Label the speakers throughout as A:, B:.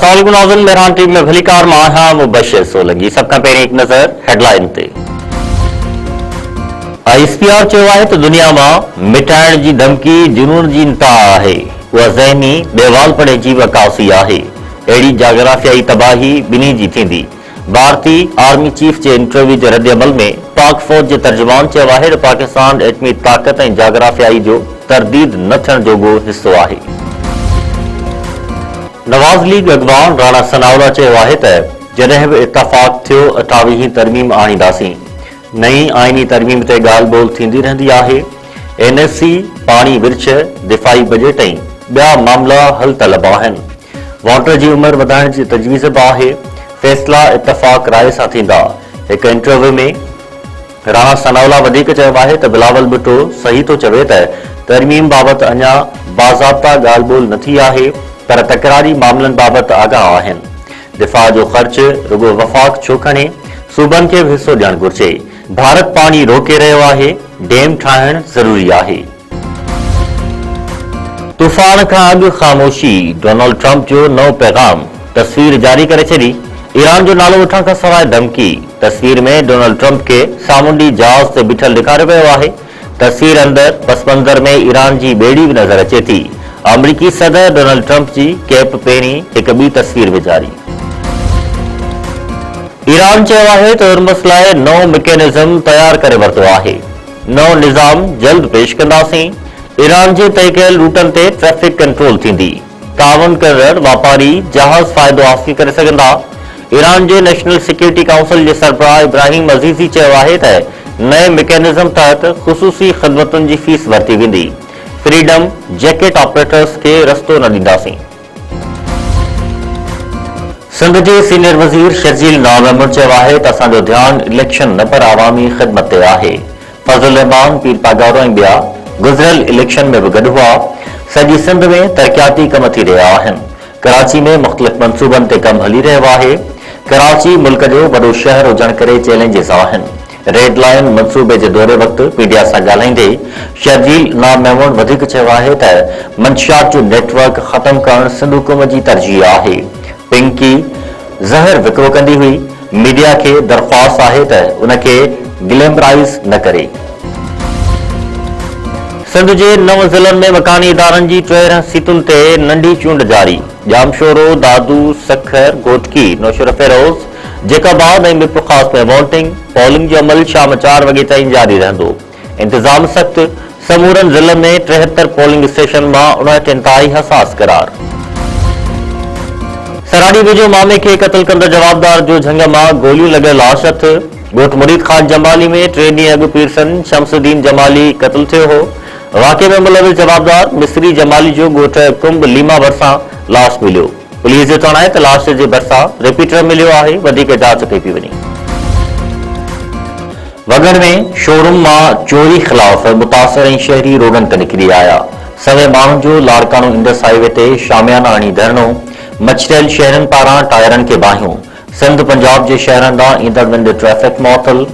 A: अस्सलामुअलैकुम नाज़रीन, मेहरान टीम में भली कार मां हां मुबशिर सोलंकी। सब खां पहिरीं हिकु नज़र हेडलाइन ते। ISPR चयो आहे त दुनिया मां मिटाइण जी धमकी जुनून जी इंतहा आहे। उहा ज़हनी बेवालपणे जी अकासी आहे। अहिड़ी जाग्राफियाई तबाही ॿिन्ही जी थींदी। भारतीय आर्मी चीफ जे इंटरव्यू जे रद्दअमल में पाक फ़ौज जे तर्जुमान चयो आहे त पाकिस्तान एटमी ताक़त ऐं जाग्राफियाई जो तरदीद न थियण जोॻो हिसो आहे। नवाज़ लीग अॻवान राणा सनावला चयो आहे त जॾहिं बि इतफ़ाक़ थियो 28 तरमीम आणींदासीं। नई आइनी तरमीम ते ॻाल्हि ॿोल थींदी रहंदी आहे। NSC पाणी विर्छ दिफ़ाई बजट ऐं ॿिया मामला हल तलब आहिनि। वोटर जी उमिरि वधाइण जी तजवीज़ बि आहे। फ़ैसिला इतफ़ाक़ राय सां थींदा। हिकु इंटरव्यू में राणा सनावला वधीक चयो आहे त बिलावल भुट्टो सही थो चवे त तरमीम बाबति अञा बाज़ाब्ता ॻाल्हि ॿोल न थी आहे, पर तकरारी मामलनि बाबति आगाह आहिनि। दिफ़ा जो ख़र्च रुगो वफ़ाक़ छो खणे, सूबनि खे बि हिसो ॾियणु घुर्जे। भारत पाणी रोके रहियो आहे, डेम ठाहिणु ज़रूरी आहे। तूफ़ान खां अॻु ख़ामोशी, डोनाल्ड ट्रंप जो नओं पैगाम। तस्वीर जारी करे छॾी। ईरान जो नालो वठण खां सवाइ धमकी। तस्वीर में डोनाल्ड ट्रंप खे सामूंडी जहाज़ ते बीठल ॾेखारियो वियो आहे। तस्वीर अंदरि पस मंज़र में ईरान जी ॿेड़ी बि नज़र अचे थी। अमरीकी सदर डोनाल्ड ट्रंप जी कैप पहिरीं हिकु ॿी तस्वीर विझारी। ईरान चयो आहे त हुर्मुज़ लाइ नओं मैकेनिज़म तयारु करे वरितो आहे। नओं निज़ाम जल्द पेश कंदासीं। ईरान जे तइ कयल रूटनि ते ट्रैफ़िक कंट्रोल थींदी। ताउन करण वापारी जहाज़ फ़ाइदो हासिल करे सघंदा। ईरान जे नेशनल सिक्योरिटी काउंसिल जे सरबराह इब्राहिम अज़ीज़ी चयो आहे त नए मैकेनिज़म तहत ख़ुसूसी ख़िदमतुनि जी फीस वरिती वेंदी। फ्रीडम जैकेट ऑपरेटर्स खे रस्तो न ॾींदासीं। सिंध जे सीनियर वज़ीर शर्जील नाम चयो आहे त असांजो ध्यानु इलेक्शन न पर आवामी ख़िदमत ते आहे। फज़ल रहमान, पीर पागारो ऐं ॿिया गुज़िरियल इलेक्शन में बि गॾु हुआ। सॼी सिंध में तरक़ियाती कम थी रहिया आहिनि। कराची में मुख़्तलिफ़ मंसूबनि ते कमु हली रहियो आहे। कराची मुल्क जो वॾो शहर हुजण करे चैलेंजिस आहिनि। रेड लाइन मंसूबे जे दौरे वक़्तु मीडिया सां ॻाल्हाईंदे शर्जील नाम वधीक चयो आहे त मंशियात जो नेटवर्क ख़तमु करणु सिंध हुकूमत जी तरजीह आहे। पिंकी ज़हर विकिरो कंदी हुई। मीडिया खे दरख़्वास्त आहे त उनखे ग्लैमराइज़ न करे। सिंध जे 9 ज़िलनि में मकानी इदारनि जी 13 सीटुनि ते नंढी चूंड जारी। जामशोरो, दादू, सखर, घोटकी, नौशर फेरोज़, जेकाबाद ऐं मिरपुर ख़ास में वोटिंग पोलिंग जो अमल शाम 4 वॻे ताईं जारी रहंदो। इंतज़ाम सख़्त। समूरनि ज़िलनि में 73 पोलिंग स्टेशन मां 59 इंतहाई हसास करार। सराड़ी वेझो मामे खे क़त्ल कंदड़ जवाबदार जो झंग मां गोलियूं लॻियल लाश हथ। ॻोठ मुरीद ख़ान जमाली में 3 ॾींहं अॻु पीरसन शमसुद्दीन जमाली क़त्ल थियो हो। वाक़े में मुलविस जवाबदार मिस्री जमाली जो ॻोठ कुंभ लीमा भरिसां लाश मिलियो। पुलिस जो चवणु आहे त लाश जे भरिसां रिपीटर मिलियो आहे। वधीक जांच कई पई वञे। वगड़ में शोरूम मां चोरी ख़िलाफ़ मुतासिर ऐं शहरी रोडनि ते निकिरी आया। सवे माण्हुनि जो लाड़कानो इंडस हाईवे ते शामियाना हणी धरणो। मछरियल शहरनि पारां टायरनि खे बाहियूं। सिंध पंजाब जे शहरनि ॾांहुं ईंदड़ वेंदड़ ट्रैफ़िक मुअतल।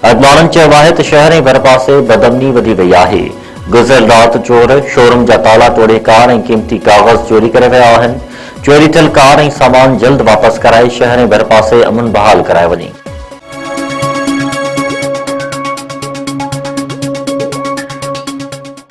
A: अॻवाननि चयो आहे त शहर ऐं भर पासे बदअमनी वधी वई आहे। गुज़िरियल राति चोर शोरूम जा ताला तोड़े कार ऐं क़ीमती काग़ज़ चोरी करे विया आहिनि। चोरी थियल कार ऐं सामान जल्द वापसि कराए शहर ऐं भर पासे अमन बहाल कराए वञे।